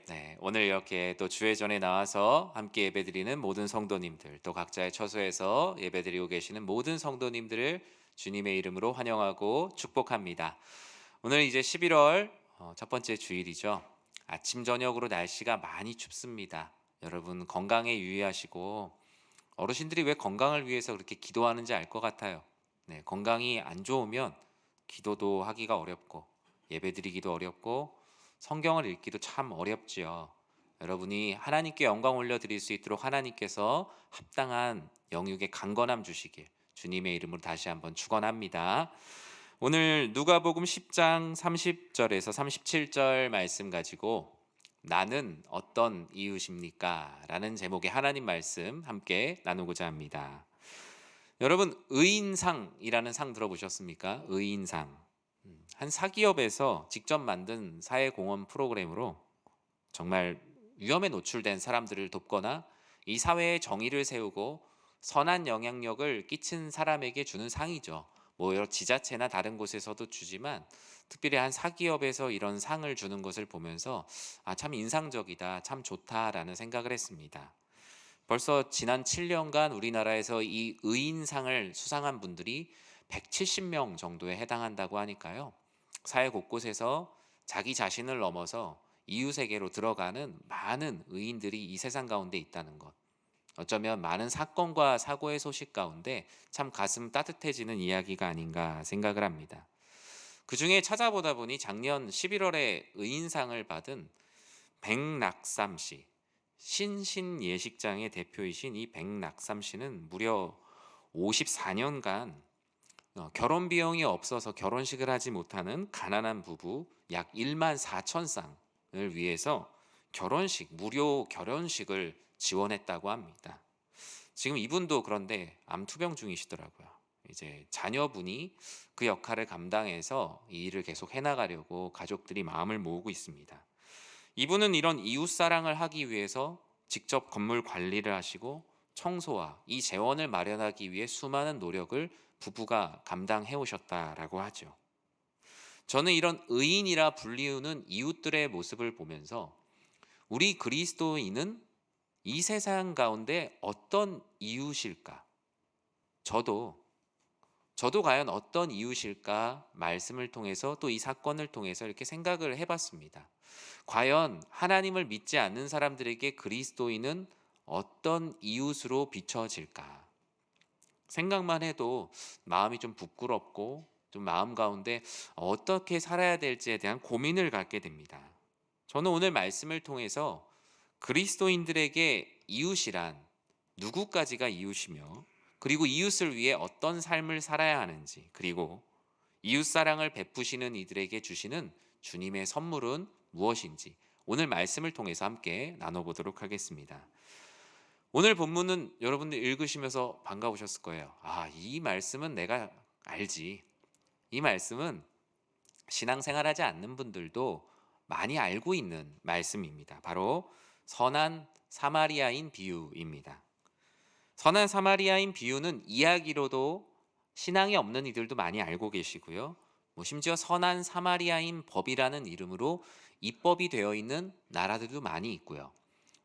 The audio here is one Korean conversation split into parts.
네, 오늘 이렇게 또 주회전에 나와서 함께 예배드리는 모든 성도님들, 또 각자의 처소에서 예배드리고 계시는 모든 성도님들을 주님의 이름으로 환영하고 축복합니다. 오늘 이제 11월 첫 번째 주일이죠. 아침 저녁으로 날씨가 많이 춥습니다. 여러분 건강에 유의하시고, 어르신들이 왜 건강을 위해서 그렇게 기도하는지 알 것 같아요. 네, 건강이 안 좋으면 기도도 하기가 어렵고 예배드리기도 어렵고 성경을 읽기도 참 어렵지요. 여러분이 하나님께 영광 올려드릴 수 있도록 하나님께서 합당한 영육의 강건함 주시길 주님의 이름으로 다시 한번 축원합니다. 오늘 누가복음 10장 30절에서 37절 말씀 가지고 나는 어떤 이웃입니까? 라는 제목의 하나님 말씀 함께 나누고자 합니다. 여러분, 의인상이라는 상 들어보셨습니까? 의인상. 한 사기업에서 직접 만든 사회공헌 프로그램으로 정말 위험에 노출된 사람들을 돕거나 이 사회의 정의를 세우고 선한 영향력을 끼친 사람에게 주는 상이죠. 뭐 여러 지자체나 다른 곳에서도 주지만 특별히 한 사기업에서 이런 상을 주는 것을 보면서 참 인상적이다, 참 좋다라는 생각을 했습니다. 벌써 지난 7년간 우리나라에서 이 의인상을 수상한 분들이 170명 정도에 해당한다고 하니까요. 사회 곳곳에서 자기 자신을 넘어서 이웃에게로 들어가는 많은 의인들이 이 세상 가운데 있다는 것. 어쩌면 많은 사건과 사고의 소식 가운데 참 가슴 따뜻해지는 이야기가 아닌가 생각을 합니다. 그 중에 찾아보다 보니 작년 11월에 의인상을 받은 백낙삼 씨, 신신예식장의 대표이신 이 백낙삼 씨는 무려 54년간 결혼 비용이 없어서 결혼식을 하지 못하는 가난한 부부 약 1만 4천 쌍을 위해서 무료 결혼식을 지원했다고 합니다. 지금 이분도 그런데 암투병 중이시더라고요. 이제 자녀분이 그 역할을 감당해서 이 일을 계속 해나가려고 가족들이 마음을 모으고 있습니다. 이분은 이런 이웃 사랑을 하기 위해서 직접 건물 관리를 하시고 청소와 이 재원을 마련하기 위해 수많은 노력을 부부가 감당해 오셨다라고 하죠. 저는 이런 의인이라 불리우는 이웃들의 모습을 보면서 우리 그리스도인은 이 세상 가운데 어떤 이웃일까? 저도 과연 어떤 이웃일까 말씀을 통해서 또 이 사건을 통해서 이렇게 생각을 해봤습니다. 과연 하나님을 믿지 않는 사람들에게 그리스도인은 어떤 이웃으로 비춰질까? 생각만 해도 마음이 좀 부끄럽고 좀 마음 가운데 어떻게 살아야 될지에 대한 고민을 갖게 됩니다. 저는 오늘 말씀을 통해서 그리스도인들에게 이웃이란 누구까지가 이웃이며, 그리고 이웃을 위해 어떤 삶을 살아야 하는지, 그리고 이웃 사랑을 베푸시는 이들에게 주시는 주님의 선물은 무엇인지 오늘 말씀을 통해서 함께 나눠보도록 하겠습니다. 오늘 본문은 여러분들 읽으시면서 반가우셨을 거예요. 이 말씀은 내가 알지. 이 말씀은 신앙생활하지 않는 분들도 많이 알고 있는 말씀입니다. 바로 선한 사마리아인 비유입니다. 선한 사마리아인 비유는 이야기로도 신앙이 없는 이들도 많이 알고 계시고요. 심지어 선한 사마리아인 법이라는 이름으로 입법이 되어 있는 나라들도 많이 있고요.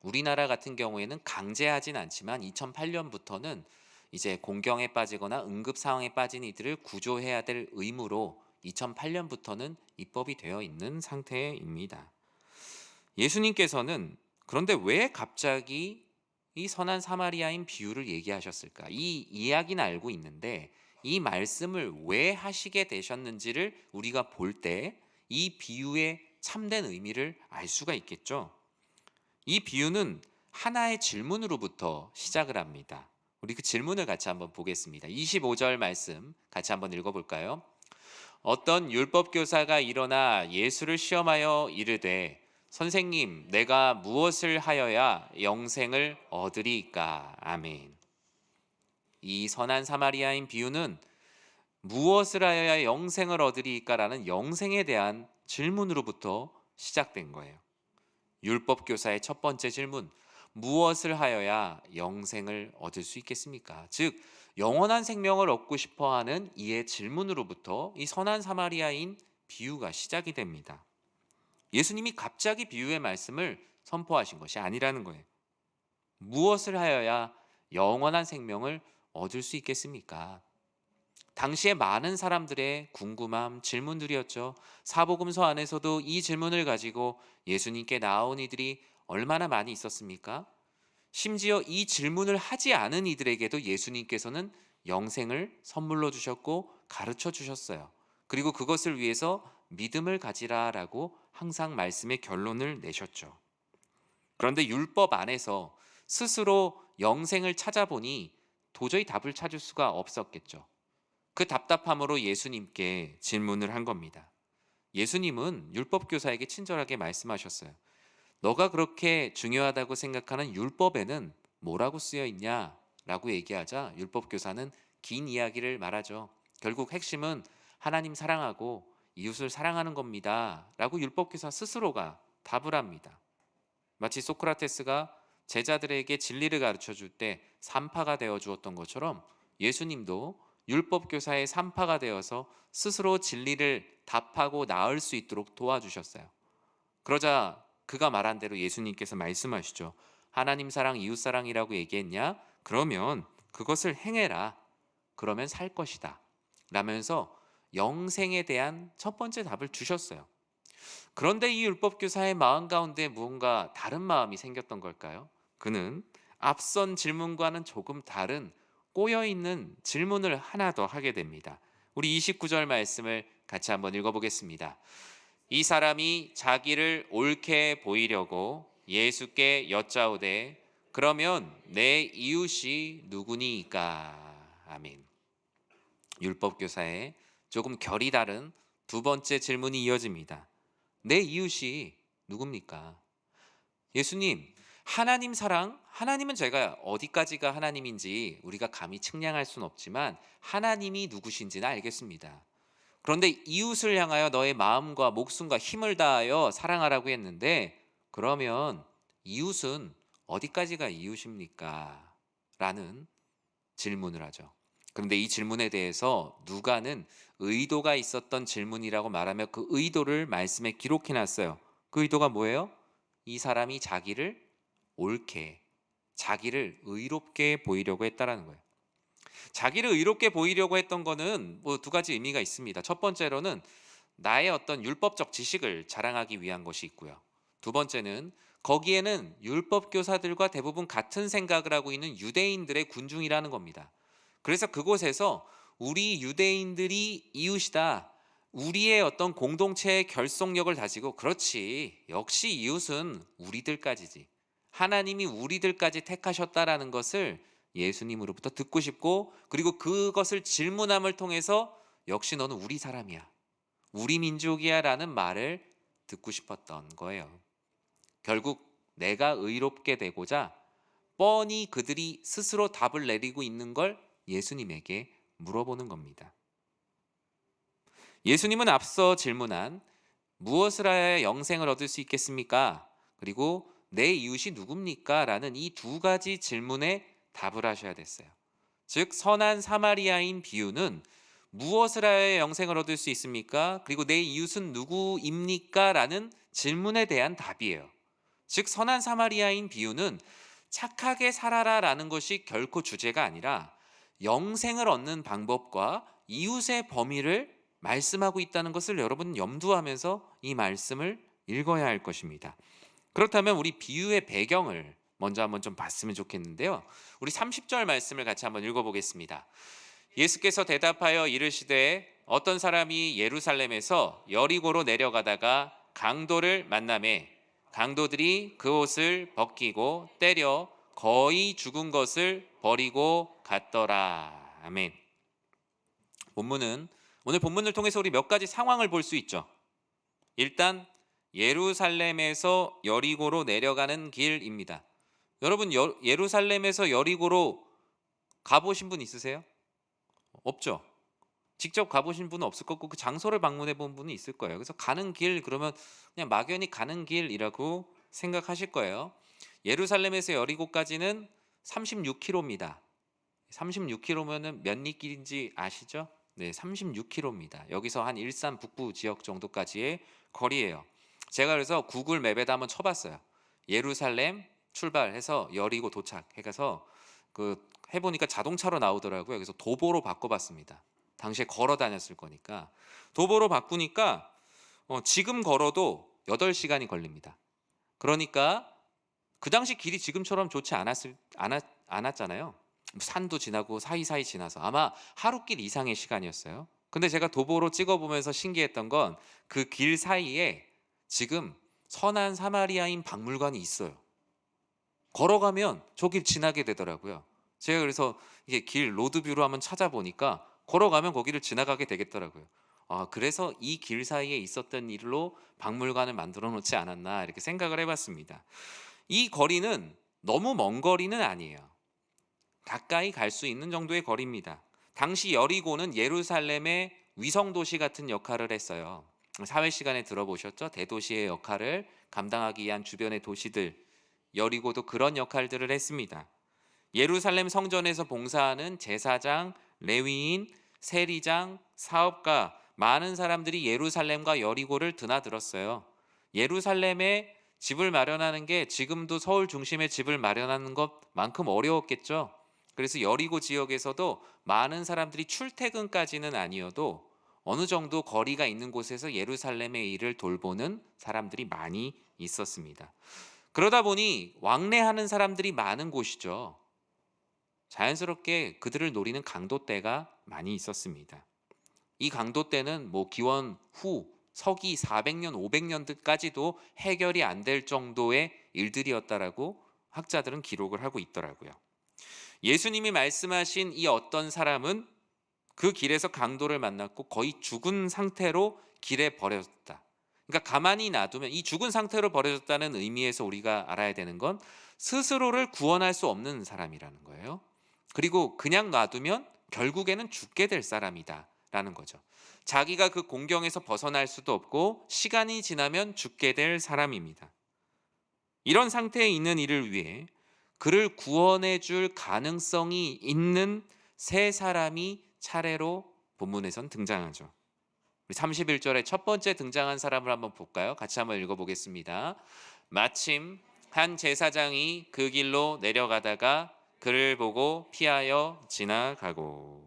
우리나라 같은 경우에는 강제하진 않지만 2008년부터는 이제 공경에 빠지거나 응급 상황에 빠진 이들을 구조해야 될 의무로 2008년부터는 입법이 되어 있는 상태입니다. 예수님께서는 그런데 왜 갑자기 이 선한 사마리아인 비유를 얘기하셨을까? 이 이야기는 알고 있는데 이 말씀을 왜 하시게 되셨는지를 우리가 볼 때 이 비유의 참된 의미를 알 수가 있겠죠. 이 비유는 하나의 질문으로부터 시작을 합니다. 우리 그 질문을 같이 한번 보겠습니다. 25절 말씀 같이 한번 읽어볼까요? 어떤 율법 교사가 일어나 예수를 시험하여 이르되 선생님, 내가 무엇을 하여야 영생을 얻으리이까? 아멘. 이 선한 사마리아인 비유는 무엇을 하여야 영생을 얻으리이까라는 영생에 대한 질문으로부터 시작된 거예요. 율법 교사의 첫 번째 질문, 무엇을 하여야 영생을 얻을 수 있겠습니까? 즉 영원한 생명을 얻고 싶어 하는 이의 질문으로부터 이 선한 사마리아인 비유가 시작이 됩니다. 예수님이 갑자기 비유의 말씀을 선포하신 것이 아니라는 거예요. 무엇을 하여야 영원한 생명을 얻을 수 있겠습니까? 당시에 많은 사람들의 궁금함, 질문들이었죠. 사복음서 안에서도 이 질문을 가지고 예수님께 나온 이들이 얼마나 많이 있었습니까? 심지어 이 질문을 하지 않은 이들에게도 예수님께서는 영생을 선물로 주셨고 가르쳐 주셨어요. 그리고 그것을 위해서 믿음을 가지라라고 항상 말씀의 결론을 내셨죠. 그런데 율법 안에서 스스로 영생을 찾아보니 도저히 답을 찾을 수가 없었겠죠. 그 답답함으로 예수님께 질문을 한 겁니다. 예수님은 율법교사에게 친절하게 말씀하셨어요. 너가 그렇게 중요하다고 생각하는 율법에는 뭐라고 쓰여 있냐? 라고 얘기하자 율법교사는 긴 이야기를 말하죠. 결국 핵심은 하나님 사랑하고 이웃을 사랑하는 겁니다. 라고 율법교사 스스로가 답을 합니다. 마치 소크라테스가 제자들에게 진리를 가르쳐 줄 때 삼파가 되어 주었던 것처럼 예수님도 율법교사의 삼파가 되어서 스스로 진리를 답하고 나을 수 있도록 도와주셨어요. 그러자 그가 말한 대로 예수님께서 말씀하시죠. 하나님 사랑, 이웃 사랑이라고 얘기했냐? 그러면 그것을 행해라. 그러면 살 것이다. 라면서 영생에 대한 첫 번째 답을 주셨어요. 그런데 이 율법교사의 마음 가운데 무언가 다른 마음이 생겼던 걸까요? 그는 앞선 질문과는 조금 다른 꼬여있는 질문을 하나 더 하게 됩니다. 우리 29절 말씀을 같이 한번 읽어보겠습니다. 이 사람이 자기를 옳게 보이려고 예수께 여짜오되 그러면 내 이웃이 누구니까? 아멘. 율법교사의 조금 결이 다른 두 번째 질문이 이어집니다. 내 이웃이 누굽니까? 예수님, 하나님 사랑, 하나님은 제가 어디까지가 하나님인지 우리가 감히 측량할 수는 없지만 하나님이 누구신지는 알겠습니다. 그런데 이웃을 향하여 너의 마음과 목숨과 힘을 다하여 사랑하라고 했는데 그러면 이웃은 어디까지가 이웃입니까? 라는 질문을 하죠. 그런데 이 질문에 대해서 누가는 의도가 있었던 질문이라고 말하며 그 의도를 말씀에 기록해 놨어요. 그 의도가 뭐예요? 이 사람이 자기를 옳게, 자기를 의롭게 보이려고 했다라는 거예요. 자기를 의롭게 보이려고 했던 거는 뭐 두 가지 의미가 있습니다. 첫 번째로는 나의 어떤 율법적 지식을 자랑하기 위한 것이 있고요. 두 번째는 거기에는 율법 교사들과 대부분 같은 생각을 하고 있는 유대인들의 군중이라는 겁니다. 그래서 그곳에서 우리 유대인들이 이웃이다. 우리의 어떤 공동체의 결속력을 다지고 그렇지. 역시 이웃은 우리들까지지. 하나님이 우리들까지 택하셨다라는 것을 예수님으로부터 듣고 싶고 그리고 그것을 질문함을 통해서 역시 너는 우리 사람이야. 우리 민족이야 라는 말을 듣고 싶었던 거예요. 결국 내가 의롭게 되고자 뻔히 그들이 스스로 답을 내리고 있는 걸 예수님에게 물어보는 겁니다. 예수님은 앞서 질문한 무엇을 하여 영생을 얻을 수 있겠습니까? 그리고 내 이웃이 누굽니까? 라는 이 두 가지 질문에 답을 하셔야 됐어요. 즉 선한 사마리아인 비유는 무엇을 하여 영생을 얻을 수 있습니까? 그리고 내 이웃은 누구입니까? 라는 질문에 대한 답이에요. 즉 선한 사마리아인 비유는 착하게 살아라 라는 것이 결코 주제가 아니라 영생을 얻는 방법과 이웃의 범위를 말씀하고 있다는 것을 여러분 염두하면서 이 말씀을 읽어야 할 것입니다. 그렇다면 우리 비유의 배경을 먼저 한번 좀 봤으면 좋겠는데요. 우리 30절 말씀을 같이 한번 읽어보겠습니다. 예수께서 대답하여 이르시되 어떤 사람이 예루살렘에서 여리고로 내려가다가 강도를 만나매 강도들이 그 옷을 벗기고 때려 거의 죽은 것을 버리고 갔더라. 아멘. 오늘 본문을 통해서 우리 몇 가지 상황을 볼 수 있죠. 일단 예루살렘에서 여리고로 내려가는 길입니다. 여러분 예루살렘에서 여리고로 가보신 분 있으세요? 없죠. 직접 가보신 분은 없을 거고 그 장소를 방문해 본 분은 있을 거예요. 그래서 가는 길 그러면 그냥 막연히 가는 길이라고 생각하실 거예요. 예루살렘에서 여리고까지는 36km입니다. 36km면은 몇 리길인지 아시죠? 네, 36km입니다. 여기서 한 일산 북부 지역 정도까지의 거리예요. 제가 그래서 구글 맵에다 한번 쳐봤어요. 예루살렘 출발해서 여리고 도착해가서 그 해보니까 자동차로 나오더라고요. 그래서 도보로 바꿔봤습니다. 당시에 걸어 다녔을 거니까 도보로 바꾸니까 지금 걸어도 8시간이 걸립니다. 그러니까 그 당시 길이 지금처럼 좋지 않았잖아요. 산도 지나고 사이사이 지나서 아마 하루길 이상의 시간이었어요. 근데 제가 도보로 찍어보면서 신기했던 건 그 길 사이에 지금 선한 사마리아인 박물관이 있어요. 걸어가면 저 길 지나게 되더라고요. 제가 그래서 이게 길 로드뷰로 한번 찾아보니까 걸어가면 거기를 지나가게 되겠더라고요. 아, 그래서 이 길 사이에 있었던 일로 박물관을 만들어 놓지 않았나 이렇게 생각을 해봤습니다. 이 거리는 너무 먼 거리는 아니에요. 가까이 갈 수 있는 정도의 거리입니다. 당시 여리고는 예루살렘의 위성 도시 같은 역할을 했어요. 사회 시간에 들어보셨죠? 대도시의 역할을 감당하기 위한 주변의 도시들, 여리고도 그런 역할들을 했습니다. 예루살렘 성전에서 봉사하는 제사장, 레위인, 세리장, 사업가, 많은 사람들이 예루살렘과 여리고를 드나들었어요. 예루살렘에 집을 마련하는 게 지금도 서울 중심에 집을 마련하는 것만큼 어려웠겠죠. 그래서 여리고 지역에서도 많은 사람들이 출퇴근까지는 아니어도 어느 정도 거리가 있는 곳에서 예루살렘의 일을 돌보는 사람들이 많이 있었습니다. 그러다 보니 왕래하는 사람들이 많은 곳이죠. 자연스럽게 그들을 노리는 강도떼가 많이 있었습니다. 이 강도떼는 뭐 기원 후 서기 400년, 500년까지도 해결이 안 될 정도의 일들이었다라고 학자들은 기록을 하고 있더라고요. 예수님이 말씀하신 이 어떤 사람은 그 길에서 강도를 만났고 거의 죽은 상태로 길에 버려졌다. 그러니까 가만히 놔두면 이 죽은 상태로 버려졌다는 의미에서 우리가 알아야 되는 건 스스로를 구원할 수 없는 사람이라는 거예요. 그리고 그냥 놔두면 결국에는 죽게 될 사람이다라는 거죠. 자기가 그 공경에서 벗어날 수도 없고 시간이 지나면 죽게 될 사람입니다. 이런 상태에 있는 이를 위해 그를 구원해 줄 가능성이 있는 세 사람이 차례로 본문에선 등장하죠. 우리 31절에 첫 번째 등장한 사람을 한번 볼까요? 같이 한번 읽어보겠습니다. 마침 한 제사장이 그 길로 내려가다가 그를 보고 피하여 지나가고.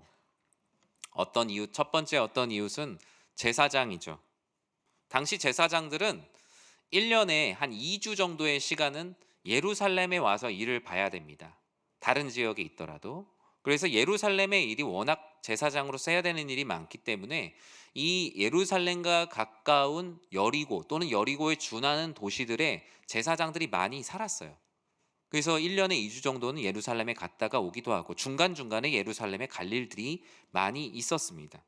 어떤 이웃? 첫 번째 어떤 이웃은 제사장이죠. 당시 제사장들은 1년에 한 2주 정도의 시간은 예루살렘에 와서 일을 봐야 됩니다. 다른 지역에 있더라도. 그래서 예루살렘의 일이 워낙 제사장으로서 해야 되는 일이 많기 때문에 이 예루살렘과 가까운 여리고 또는 여리고에 준하는 도시들에 제사장들이 많이 살았어요. 그래서 1년에 2주 정도는 예루살렘에 갔다가 오기도 하고 중간중간에 예루살렘에 갈 일들이 많이 있었습니다.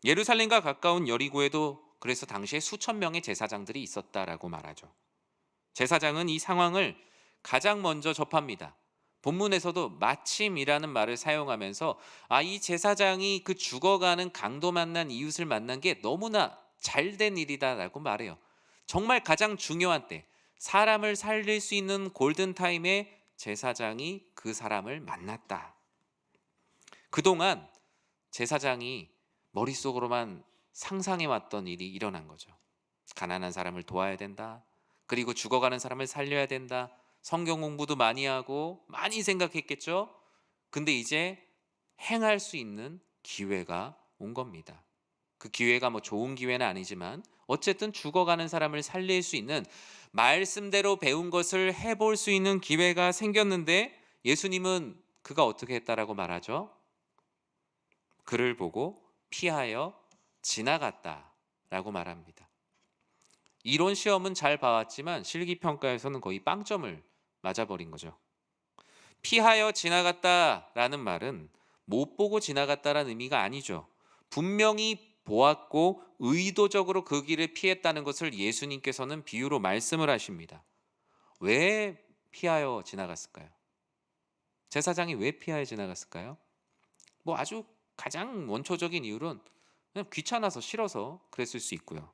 예루살렘과 가까운 여리고에도 그래서 당시에 수천 명의 제사장들이 있었다라고 말하죠. 제사장은 이 상황을 가장 먼저 접합니다. 본문에서도 마침이라는 말을 사용하면서 이 제사장이 그 죽어가는 강도 만난 이웃을 만난 게 너무나 잘된 일이다라고 말해요. 정말 가장 중요한 때, 사람을 살릴 수 있는 골든타임에 제사장이 그 사람을 만났다. 그동안 제사장이 머릿속으로만 상상해왔던 일이 일어난 거죠. 가난한 사람을 도와야 된다. 그리고 죽어가는 사람을 살려야 된다. 성경 공부도 많이 하고 많이 생각했겠죠. 근데 이제 행할 수 있는 기회가 온 겁니다. 그 기회가 뭐 좋은 기회는 아니지만 어쨌든 죽어가는 사람을 살릴 수 있는, 말씀대로 배운 것을 해볼 수 있는 기회가 생겼는데 예수님은 그가 어떻게 했다라고 말하죠? 그를 보고 피하여 지나갔다라고 말합니다. 이론 시험은 잘 봐왔지만 실기평가에서는 거의 빵점을 맞아버린 거죠. 피하여 지나갔다라는 말은 못 보고 지나갔다라는 의미가 아니죠. 분명히 보았고 의도적으로 그 길을 피했다는 것을 예수님께서는 비유로 말씀을 하십니다. 왜 피하여 지나갔을까요? 제사장이 왜 피하여 지나갔을까요? 뭐 아주 가장 원초적인 이유는 그냥 귀찮아서 싫어서 그랬을 수 있고요.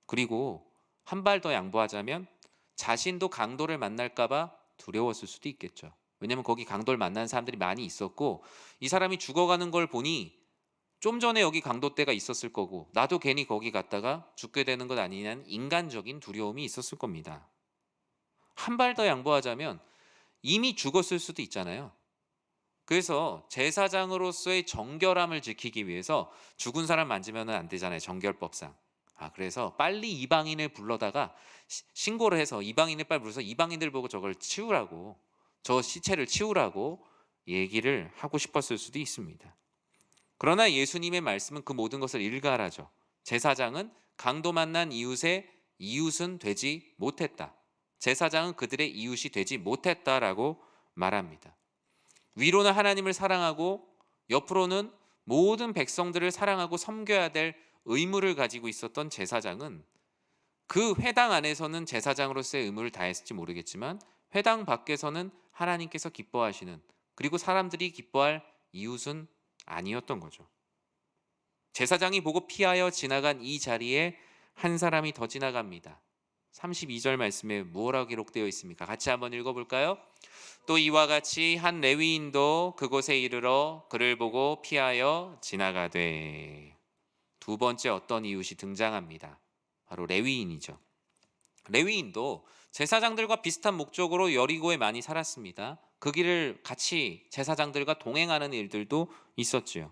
그리고 한 발 더 양보하자면 자신도 강도를 만날까봐 두려웠을 수도 있겠죠. 왜냐면 거기 강도를 만난 사람들이 많이 있었고 이 사람이 죽어가는 걸 보니 좀 전에 여기 강도떼가 있었을 거고 나도 괜히 거기 갔다가 죽게 되는 것 아니냐는 인간적인 두려움이 있었을 겁니다. 한 발 더 양보하자면 이미 죽었을 수도 있잖아요. 그래서 제사장으로서의 정결함을 지키기 위해서 죽은 사람 만지면 안 되잖아요, 정결법상. 그래서 빨리 이방인을 불러다가 신고를 해서 이방인을 빨리 불러서 이방인들 보고 저걸 치우라고, 저 시체를 치우라고 얘기를 하고 싶었을 수도 있습니다. 그러나 예수님의 말씀은 그 모든 것을 일갈하죠. 제사장은 강도 만난 이웃의 이웃은 되지 못했다. 제사장은 그들의 이웃이 되지 못했다라고 말합니다. 위로는 하나님을 사랑하고 옆으로는 모든 백성들을 사랑하고 섬겨야 될 의무를 가지고 있었던 제사장은 그 회당 안에서는 제사장으로서의 의무를 다했을지 모르겠지만 회당 밖에서는 하나님께서 기뻐하시는, 그리고 사람들이 기뻐할 이웃은 아니었던 거죠. 제사장이 보고 피하여 지나간 이 자리에 한 사람이 더 지나갑니다. 32절 말씀에 무엇라고 기록되어 있습니까? 같이 한번 읽어볼까요? 또 이와 같이 한 레위인도 그곳에 이르러 그를 보고 피하여 지나가되. 두 번째 어떤 이웃이 등장합니다. 바로 레위인이죠. 레위인도 제사장들과 비슷한 목적으로 여리고에 많이 살았습니다. 그 길을 같이 제사장들과 동행하는 일들도 있었지요.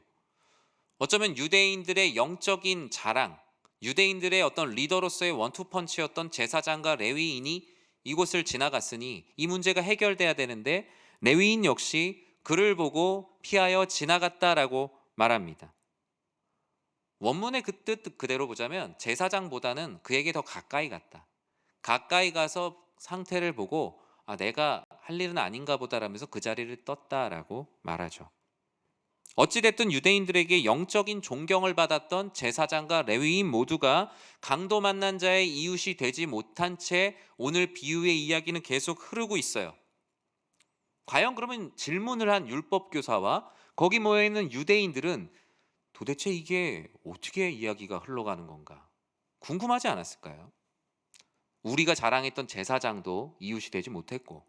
어쩌면 유대인들의 영적인 자랑, 유대인들의 어떤 리더로서의 원투펀치였던 제사장과 레위인이 이곳을 지나갔으니 이 문제가 해결돼야 되는데 레위인 역시 그를 보고 피하여 지나갔다라고 말합니다. 원문의 그 뜻 그대로 보자면 제사장보다는 그에게 더 가까이 갔다. 가까이 가서 상태를 보고 내가 할 일은 아닌가 보다라면서 그 자리를 떴다라고 말하죠. 어찌됐든 유대인들에게 영적인 존경을 받았던 제사장과 레위인 모두가 강도 만난 자의 이웃이 되지 못한 채 오늘 비유의 이야기는 계속 흐르고 있어요. 과연 그러면 질문을 한 율법교사와 거기 모여있는 유대인들은 도대체 이게 어떻게 이야기가 흘러가는 건가 궁금하지 않았을까요? 우리가 자랑했던 제사장도 이웃이 되지 못했고,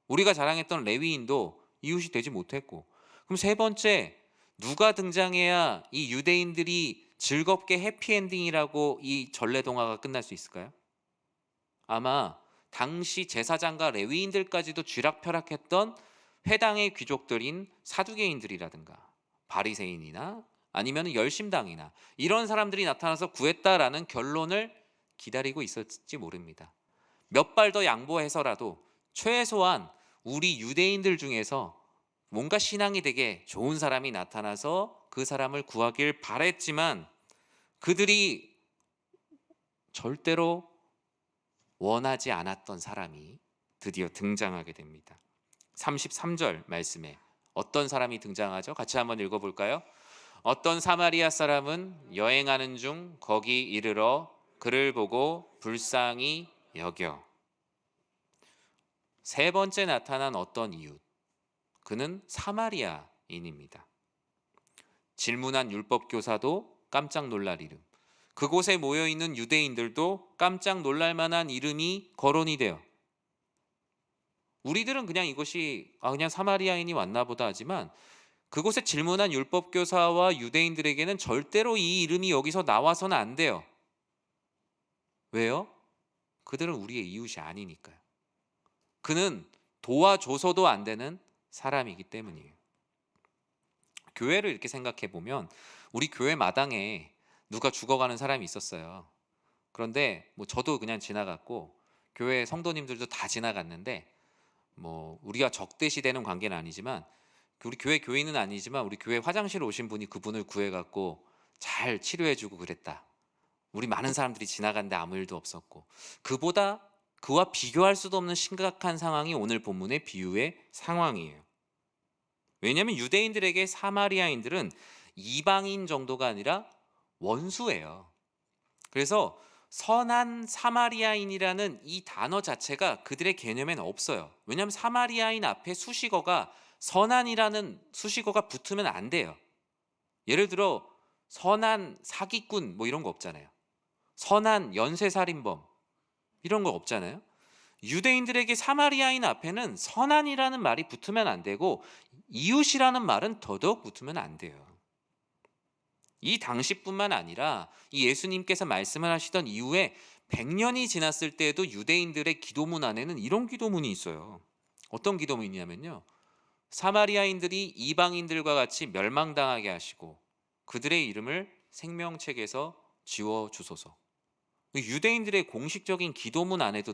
우리가 자랑했던 레위인도 이웃이 되지 못했고, 그럼 세 번째 누가 등장해야 이 유대인들이 즐겁게 해피엔딩이라고 이 전래동화가 끝날 수 있을까요? 아마 당시 제사장과 레위인들까지도 쥐락펴락했던 회당의 귀족들인 사두개인들이라든가 바리새인이나 아니면 열심당이나 이런 사람들이 나타나서 구했다라는 결론을 기다리고 있었을지 모릅니다. 몇 발 더 양보해서라도 최소한 우리 유대인들 중에서 뭔가 신앙이 되게 좋은 사람이 나타나서 그 사람을 구하길 바랬지만 그들이 절대로 원하지 않았던 사람이 드디어 등장하게 됩니다. 33절 말씀에 어떤 사람이 등장하죠? 같이 한번 읽어볼까요? 어떤 사마리아 사람은 여행하는 중 거기 이르러 그를 보고 불쌍히 여겨. 세 번째 나타난 어떤 이웃, 그는 사마리아인입니다. 질문한 율법교사도 깜짝 놀랄 이름, 그곳에 모여있는 유대인들도 깜짝 놀랄 만한 이름이 거론이 돼요. 우리들은 그냥 이것이 그냥 사마리아인이 왔나 보다 하지만 그곳에 질문한 율법교사와 유대인들에게는 절대로 이 이름이 여기서 나와서는 안 돼요. 왜요? 그들은 우리의 이웃이 아니니까요. 그는 도와줘서도 안 되는 사람이기 때문이에요. 교회를 이렇게 생각해 보면 우리 교회 마당에 누가 죽어가는 사람이 있었어요. 그런데 저도 그냥 지나갔고 교회 성도님들도 다 지나갔는데 우리가 적대시되는 관계는 아니지만 우리 교회 교인은 아니지만 우리 교회 화장실에 오신 분이 그분을 구해갖고 잘 치료해주고 그랬다. 우리 많은 사람들이 지나갔는데 아무 일도 없었고, 그와 비교할 수도 없는 심각한 상황이 오늘 본문의 비유의 상황이에요. 왜냐하면 유대인들에게 사마리아인들은 이방인 정도가 아니라 원수예요. 그래서 선한 사마리아인이라는 이 단어 자체가 그들의 개념에는 없어요. 왜냐하면 사마리아인 앞에 수식어가 선한이라는 수식어가 붙으면 안 돼요. 예를 들어 선한 사기꾼 이런 거 없잖아요. 선한 연쇄살인범 이런 거 없잖아요. 유대인들에게 사마리아인 앞에는 선한이라는 말이 붙으면 안 되고 이웃이라는 말은 더더욱 붙으면 안 돼요. 이 당시뿐만 아니라 이 예수님께서 말씀을 하시던 이후에 100년이 지났을 때에도 유대인들의 기도문 안에는 이런 기도문이 있어요. 어떤 기도문이냐면요. 사마리아인들이 이방인들과 같이 멸망당하게 하시고 그들의 이름을 생명책에서 지워 주소서. 유대인들의 공식적인 기도문 안에도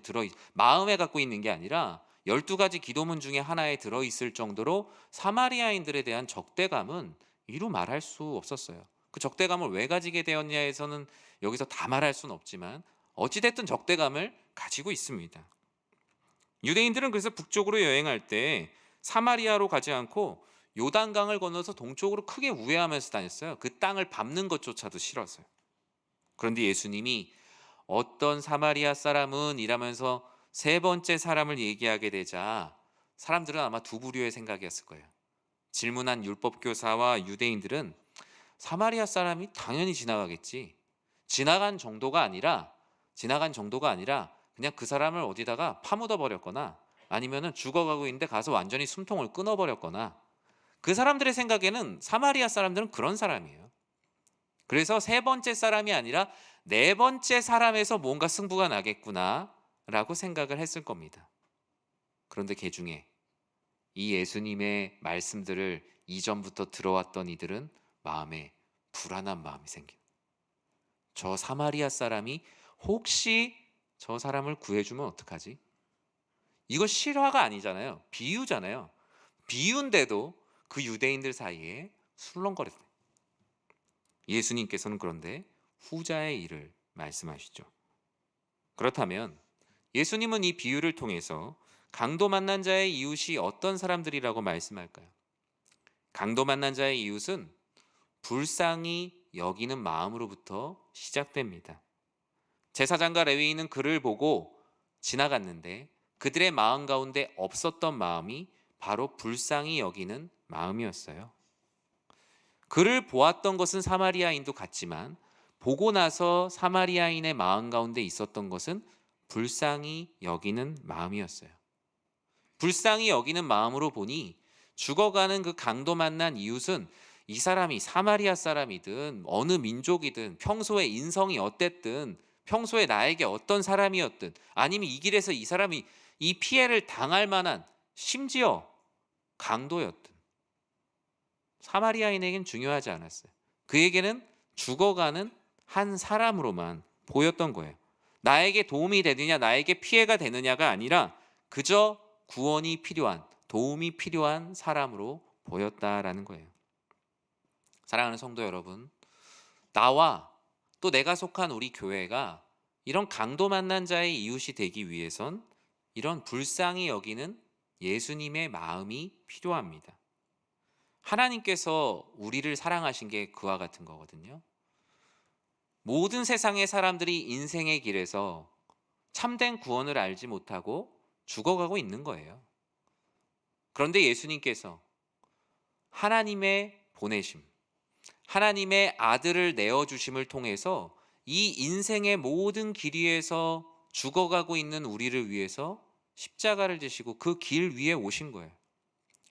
마음에 갖고 있는 게 아니라 12가지 기도문 중에 하나에 들어 있을 정도로 사마리아인들에 대한 적대감은 이루 말할 수 없었어요. 그 적대감을 왜 가지게 되었냐에서는 여기서 다 말할 수는 없지만 어찌 됐든 적대감을 가지고 있습니다. 유대인들은 그래서 북쪽으로 여행할 때 사마리아로 가지 않고 요단강을 건너서 동쪽으로 크게 우회하면서 다녔어요. 그 땅을 밟는 것조차도 싫어서요. 그런데 예수님이 어떤 사마리아 사람은 이라면서 세 번째 사람을 얘기하게 되자 사람들은 아마 두 부류의 생각이었을 거예요. 질문한 율법 교사와 유대인들은 사마리아 사람이 당연히 지나가겠지. 지나간 정도가 아니라 그냥 그 사람을 어디다가 파묻어 버렸거나 아니면은 죽어가고 있는데 가서 완전히 숨통을 끊어 버렸거나, 그 사람들의 생각에는 사마리아 사람들은 그런 사람이에요. 그래서 세 번째 사람이 아니라 네 번째 사람에서 뭔가 승부가 나겠구나라고 생각을 했을 겁니다. 그런데 그 중에 이 예수님의 말씀들을 이전부터 들어왔던 이들은 마음에 불안한 마음이 생겨요. 저 사마리아 사람이 혹시 저 사람을 구해주면 어떡하지? 이거 실화가 아니잖아요. 비유잖아요. 비유인데도 그 유대인들 사이에 술렁거렸어요. 예수님께서는 그런데 후자의 일을 말씀하시죠. 그렇다면 예수님은 이 비유를 통해서 강도 만난 자의 이웃이 어떤 사람들이라고 말씀할까요? 강도 만난 자의 이웃은 불쌍히 여기는 마음으로부터 시작됩니다. 제사장과 레위인은 그를 보고 지나갔는데 그들의 마음 가운데 없었던 마음이 바로 불쌍히 여기는 마음이었어요. 그를 보았던 것은 사마리아인도 같지만 보고 나서 사마리아인의 마음 가운데 있었던 것은 불쌍히 여기는 마음이었어요. 불쌍히 여기는 마음으로 보니 죽어가는 그 강도 만난 이웃은 이 사람이 사마리아 사람이든 어느 민족이든 평소에 인성이 어땠든 평소에 나에게 어떤 사람이었든 아니면 이 길에서 이 사람이 이 피해를 당할 만한 심지어 강도였든 사마리아인에겐 중요하지 않았어요. 그에게는 죽어가는 한 사람으로만 보였던 거예요. 나에게 도움이 되느냐 나에게 피해가 되느냐가 아니라 그저 구원이 필요한, 도움이 필요한 사람으로 보였다라는 거예요. 사랑하는 성도 여러분, 나와 또 내가 속한 우리 교회가 이런 강도 만난 자의 이웃이 되기 위해선 이런 불쌍히 여기는 예수님의 마음이 필요합니다. 하나님께서 우리를 사랑하신 게 그와 같은 거거든요. 모든 세상의 사람들이 인생의 길에서 참된 구원을 알지 못하고 죽어가고 있는 거예요. 그런데 예수님께서 하나님의 보내심, 하나님의 아들을 내어주심을 통해서 이 인생의 모든 길 위에서 죽어가고 있는 우리를 위해서 십자가를 지시고 그 길 위에 오신 거예요.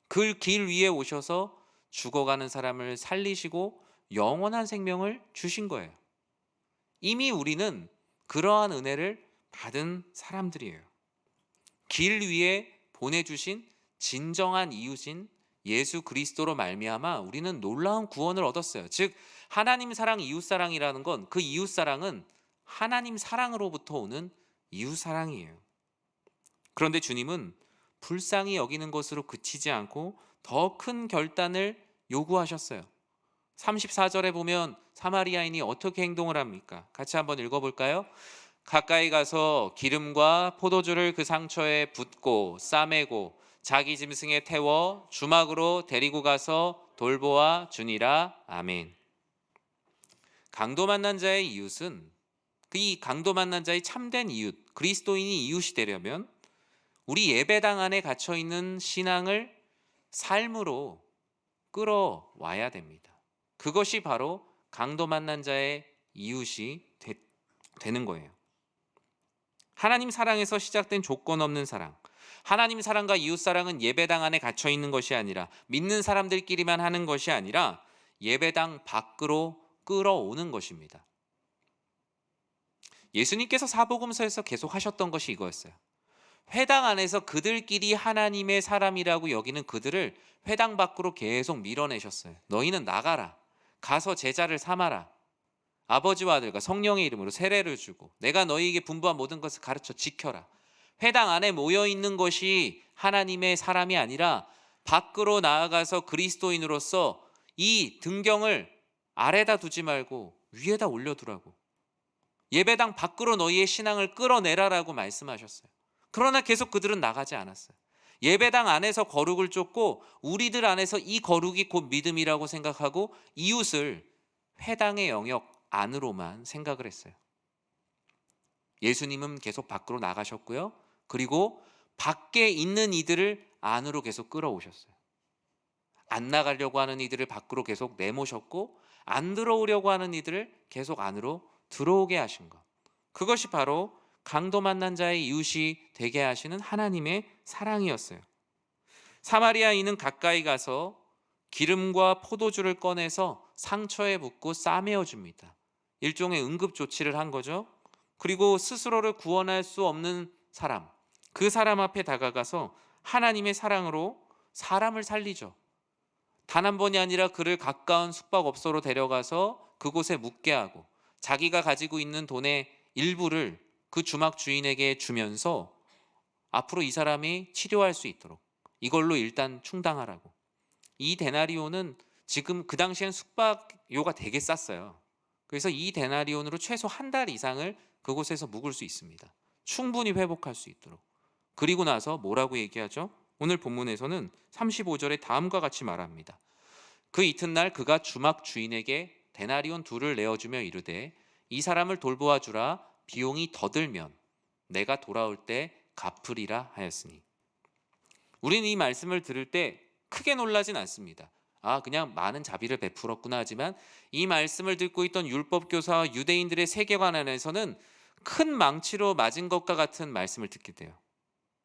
그 길 위에 오셔서 죽어가는 사람을 살리시고 영원한 생명을 주신 거예요. 이미 우리는 그러한 은혜를 받은 사람들이에요. 길 위에 보내주신 진정한 이웃인 예수 그리스도로 말미암아 우리는 놀라운 구원을 얻었어요. 즉 하나님 사랑, 이웃 사랑이라는 건 그 이웃 사랑은 하나님 사랑으로부터 오는 이웃 사랑이에요. 그런데 주님은 불쌍히 여기는 것으로 그치지 않고 더 큰 결단을 요구하셨어요. 34절에 보면 사마리아인이 어떻게 행동을 합니까? 같이 한번 읽어볼까요? 가까이 가서 기름과 포도주를 그 상처에 붓고 싸매고 자기 짐승에 태워 주막으로 데리고 가서 돌보아 주니라. 아멘. 강도 만난 자의 이웃은 이 강도 만난 자의 참된 이웃, 그리스도인이 이웃이 되려면 우리 예배당 안에 갇혀 있는 신앙을 삶으로 끌어와야 됩니다. 그것이 바로 강도 만난 자의 이웃이 되는 거예요. 하나님 사랑에서 시작된 조건 없는 사랑, 하나님 사랑과 이웃 사랑은 예배당 안에 갇혀 있는 것이 아니라 믿는 사람들끼리만 하는 것이 아니라 예배당 밖으로 끌어오는 것입니다. 예수님께서 사복음서에서 계속 하셨던 것이 이거였어요. 회당 안에서 그들끼리 하나님의 사람이라고 여기는 그들을 회당 밖으로 계속 밀어내셨어요. 너희는 나가라. 가서 제자를 삼아라. 아버지와 아들과 성령의 이름으로 세례를 주고 내가 너희에게 분부한 모든 것을 가르쳐 지켜라. 회당 안에 모여 있는 것이 하나님의 사람이 아니라 밖으로 나아가서 그리스도인으로서 이 등경을 아래다 두지 말고 위에다 올려두라고. 예배당 밖으로 너희의 신앙을 끌어내라라고 말씀하셨어요. 그러나 계속 그들은 나가지 않았어요. 예배당 안에서 거룩을 쫓고 우리들 안에서 이 거룩이 곧 믿음이라고 생각하고 이웃을 회당의 영역 안으로만 생각을 했어요. 예수님은 계속 밖으로 나가셨고요. 그리고 밖에 있는 이들을 안으로 계속 끌어오셨어요. 안 나가려고 하는 이들을 밖으로 계속 내모셨고 안 들어오려고 하는 이들을 계속 안으로 들어오게 하신 것. 그것이 바로 강도 만난 자의 이웃이 되게 하시는 하나님의 사랑이었어요. 사마리아인은 가까이 가서 기름과 포도주를 꺼내서 상처에 붓고 싸매어 줍니다. 일종의 응급 조치를 한 거죠. 그리고 스스로를 구원할 수 없는 사람, 그 사람 앞에 다가가서 하나님의 사랑으로 사람을 살리죠. 단 한 번이 아니라 그를 가까운 숙박업소로 데려가서 그곳에 묵게 하고 자기가 가지고 있는 돈의 일부를 그 주막 주인에게 주면서 앞으로 이 사람이 치료할 수 있도록 이걸로 일단 충당하라고. 이 데나리온은 지금 그 당시엔 숙박료가 되게 쌌어요. 그래서 이 데나리온으로 최소 한 달 이상을 그곳에서 묵을 수 있습니다. 충분히 회복할 수 있도록. 그리고 나서 뭐라고 얘기하죠? 오늘 본문에서는 35절에 다음과 같이 말합니다. 그 이튿날 그가 주막 주인에게 데나리온 둘을 내어주며 이르되 이 사람을 돌보아 주라. 비용이 더 들면 내가 돌아올 때 갚으리라 하였으니. 우리는 이 말씀을 들을 때 크게 놀라진 않습니다. 그냥 많은 자비를 베풀었구나 하지만 이 말씀을 듣고 있던 율법교사와 유대인들의 세계관 안에서는 큰 망치로 맞은 것과 같은 말씀을 듣게 돼요.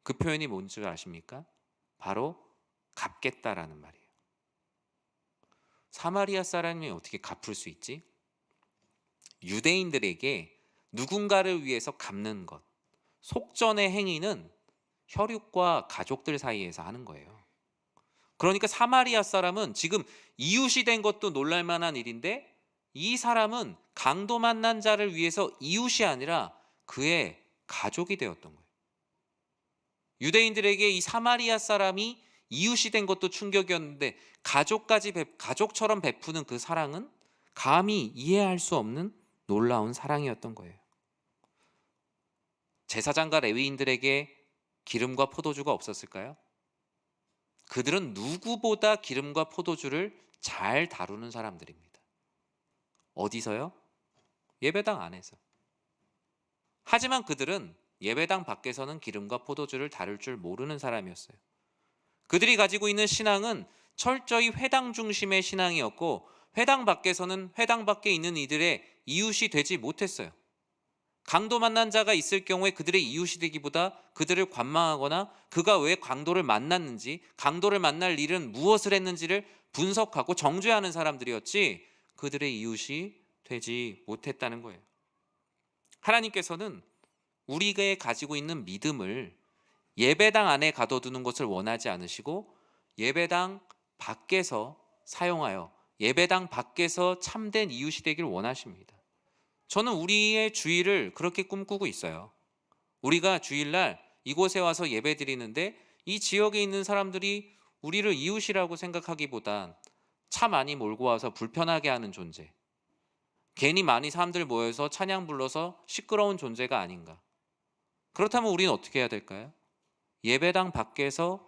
그 표현이 뭔지 아십니까? 바로 갚겠다라는 말이에요. 사마리아 사람이 어떻게 갚을 수 있지? 유대인들에게 누군가를 위해서 갚는 것, 속전의 행위는 혈육과 가족들 사이에서 하는 거예요. 그러니까 사마리아 사람은 지금 이웃이 된 것도 놀랄만한 일인데 이 사람은 강도 만난 자를 위해서 이웃이 아니라 그의 가족이 되었던 거예요. 유대인들에게 이 사마리아 사람이 이웃이 된 것도 충격이었는데 가족처럼 베푸는 그 사랑은 감히 이해할 수 없는 놀라운 사랑이었던 거예요. 제사장과 레위인들에게 기름과 포도주가 없었을까요? 그들은 누구보다 기름과 포도주를 잘 다루는 사람들입니다. 어디서요? 예배당 안에서. 하지만 그들은 예배당 밖에서는 기름과 포도주를 다룰 줄 모르는 사람이었어요. 그들이 가지고 있는 신앙은 철저히 회당 중심의 신앙이었고 회당 밖에서는 회당 밖에 있는 이들의 이웃이 되지 못했어요. 강도 만난 자가 있을 경우에 그들의 이웃이 되기보다 그들을 관망하거나 그가 왜 강도를 만났는지, 강도를 만날 일은 무엇을 했는지를 분석하고 정죄하는 사람들이었지 그들의 이웃이 되지 못했다는 거예요. 하나님께서는 우리가 가지고 있는 믿음을 예배당 안에 가둬두는 것을 원하지 않으시고 예배당 밖에서 사용하여 예배당 밖에서 참된 이웃이 되기를 원하십니다. 저는 우리의 주일을 그렇게 꿈꾸고 있어요. 우리가 주일날 이곳에 와서 예배 드리는데 이 지역에 있는 사람들이 우리를 이웃이라고 생각하기보단 차 많이 몰고 와서 불편하게 하는 존재, 괜히 많이 사람들 모여서 찬양 불러서 시끄러운 존재가 아닌가. 그렇다면 우리는 어떻게 해야 될까요? 예배당 밖에서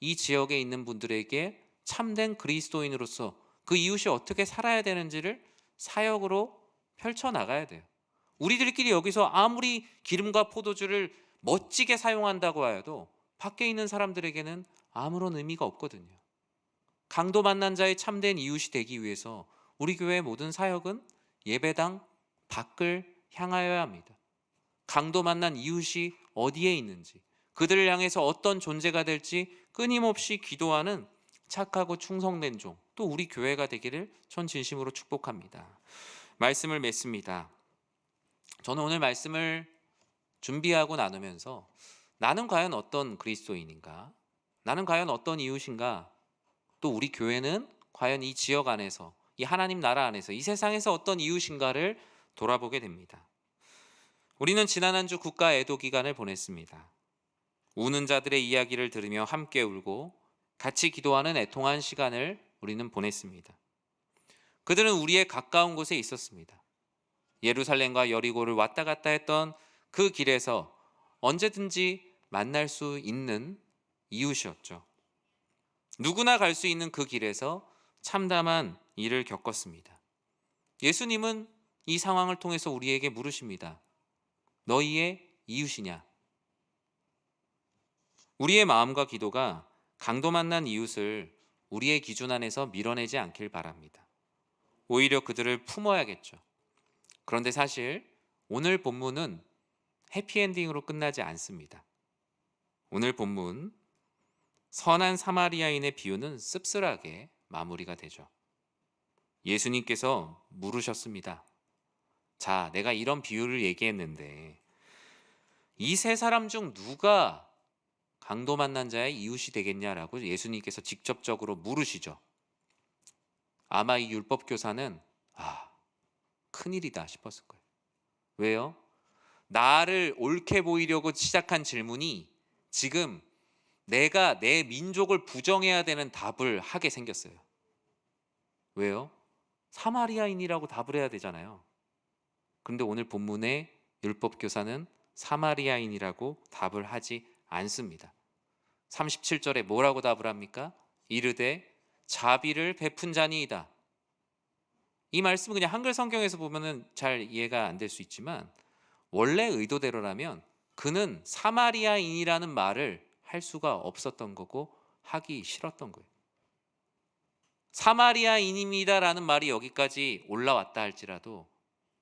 이 지역에 있는 분들에게 참된 그리스도인으로서 그 이웃이 어떻게 살아야 되는지를 사역으로 펼쳐나가야 돼요. 우리들끼리 여기서 아무리 기름과 포도주를 멋지게 사용한다고 하여도 밖에 있는 사람들에게는 아무런 의미가 없거든요. 강도 만난 자의 참된 이웃이 되기 위해서 우리 교회의 모든 사역은 예배당 밖을 향하여야 합니다. 강도 만난 이웃이 어디에 있는지, 그들을 향해서 어떤 존재가 될지 끊임없이 기도하는 착하고 충성된 종, 또 우리 교회가 되기를 전 진심으로 축복합니다. 말씀을 맺습니다. 저는 오늘 말씀을 준비하고 나누면서 나는 과연 어떤 그리스도인인가? 나는 과연 어떤 이웃인가? 또 우리 교회는 과연 이 지역 안에서, 이 하나님 나라 안에서, 이 세상에서 어떤 이웃인가를 돌아보게 됩니다. 우리는 지난 한 주 국가 애도 기간을 보냈습니다. 우는 자들의 이야기를 들으며 함께 울고 같이 기도하는 애통한 시간을 우리는 보냈습니다. 그들은 우리의 가까운 곳에 있었습니다. 예루살렘과 여리고를 왔다 갔다 했던 그 길에서 언제든지 만날 수 있는 이웃이었죠. 누구나 갈 수 있는 그 길에서 참담한 일을 겪었습니다. 예수님은 이 상황을 통해서 우리에게 물으십니다. 너희의 이웃이냐? 우리의 마음과 기도가 강도 만난 이웃을 우리의 기준 안에서 밀어내지 않길 바랍니다. 오히려 그들을 품어야겠죠. 그런데 사실 오늘 본문은 해피엔딩으로 끝나지 않습니다. 오늘 본문 선한 사마리아인의 비유는 씁쓸하게 마무리가 되죠. 예수님께서 물으셨습니다. 자, 내가 이런 비유를 얘기했는데 이 세 사람 중 누가 강도 만난 자의 이웃이 되겠냐라고 예수님께서 직접적으로 물으시죠. 아마 이 율법교사는 큰일이다 싶었을 거예요. 왜요? 나를 옳게 보이려고 시작한 질문이 지금 내가 내 민족을 부정해야 되는 답을 하게 생겼어요. 왜요? 사마리아인이라고 답을 해야 되잖아요. 그런데 오늘 본문의 율법교사는 사마리아인이라고 답을 하지 않습니다. 37절에 뭐라고 답을 합니까? 이르되 자비를 베푼 자니이다. 이 말씀은 그냥 한글 성경에서 보면은 잘 이해가 안 될 수 있지만 원래 의도대로라면 그는 사마리아인이라는 말을 할 수가 없었던 거고 하기 싫었던 거예요. 사마리아인입니다라는 말이 여기까지 올라왔다 할지라도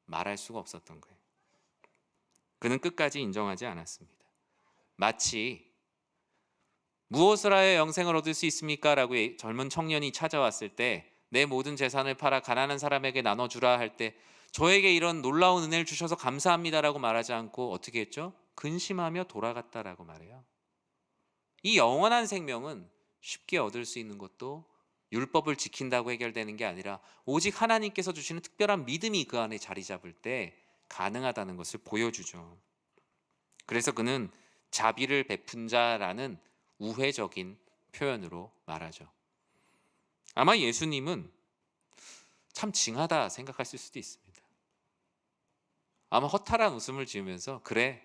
말할 수가 없었던 거예요. 그는 끝까지 인정하지 않았습니다. 마치 무엇을 하여 영생을 얻을 수 있습니까? 라고 젊은 청년이 찾아왔을 때 내 모든 재산을 팔아 가난한 사람에게 나눠주라 할 때 저에게 이런 놀라운 은혜를 주셔서 감사합니다라고 말하지 않고 어떻게 했죠? 근심하며 돌아갔다라고 말해요. 이 영원한 생명은 쉽게 얻을 수 있는 것도 율법을 지킨다고 해결되는 게 아니라 오직 하나님께서 주시는 특별한 믿음이 그 안에 자리 잡을 때 가능하다는 것을 보여주죠. 그래서 그는 자비를 베푼 자라는 우회적인 표현으로 말하죠. 아마 예수님은 참 징하다 생각하실 수도 있습니다. 아마 허탈한 웃음을 지으면서 그래,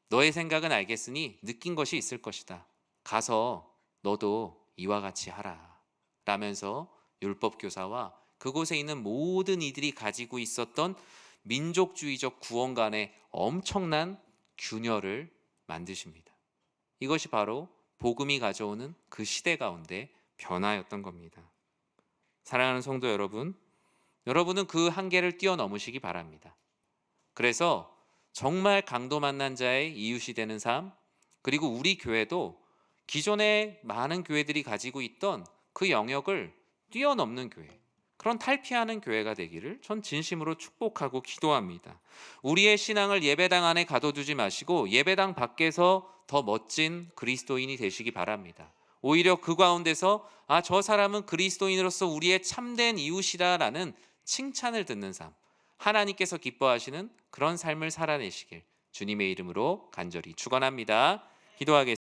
너의 생각은 알겠으니 느낀 것이 있을 것이다. 가서 너도 이와 같이 하라. 라면서 율법교사와 그곳에 있는 모든 이들이 가지고 있었던 민족주의적 구원 간의 엄청난 균열을 만드십니다. 이것이 바로 복음이 가져오는 그 시대 가운데 변화였던 겁니다. 사랑하는 성도 여러분, 여러분은 그 한계를 뛰어넘으시기 바랍니다. 그래서 정말 강도 만난 자의 이웃이 되는 삶, 그리고 우리 교회도 기존의 많은 교회들이 가지고 있던 그 영역을 뛰어넘는 교회, 그런 탈피하는 교회가 되기를 전 진심으로 축복하고 기도합니다. 우리의 신앙을 예배당 안에 가둬두지 마시고 예배당 밖에서 더 멋진 그리스도인이 되시기 바랍니다. 오히려 그 가운데서 저 사람은 그리스도인으로서 우리의 참된 이웃이다라는 칭찬을 듣는 삶, 하나님께서 기뻐하시는 그런 삶을 살아내시길 주님의 이름으로 간절히 축원합니다. 기도하겠습니다.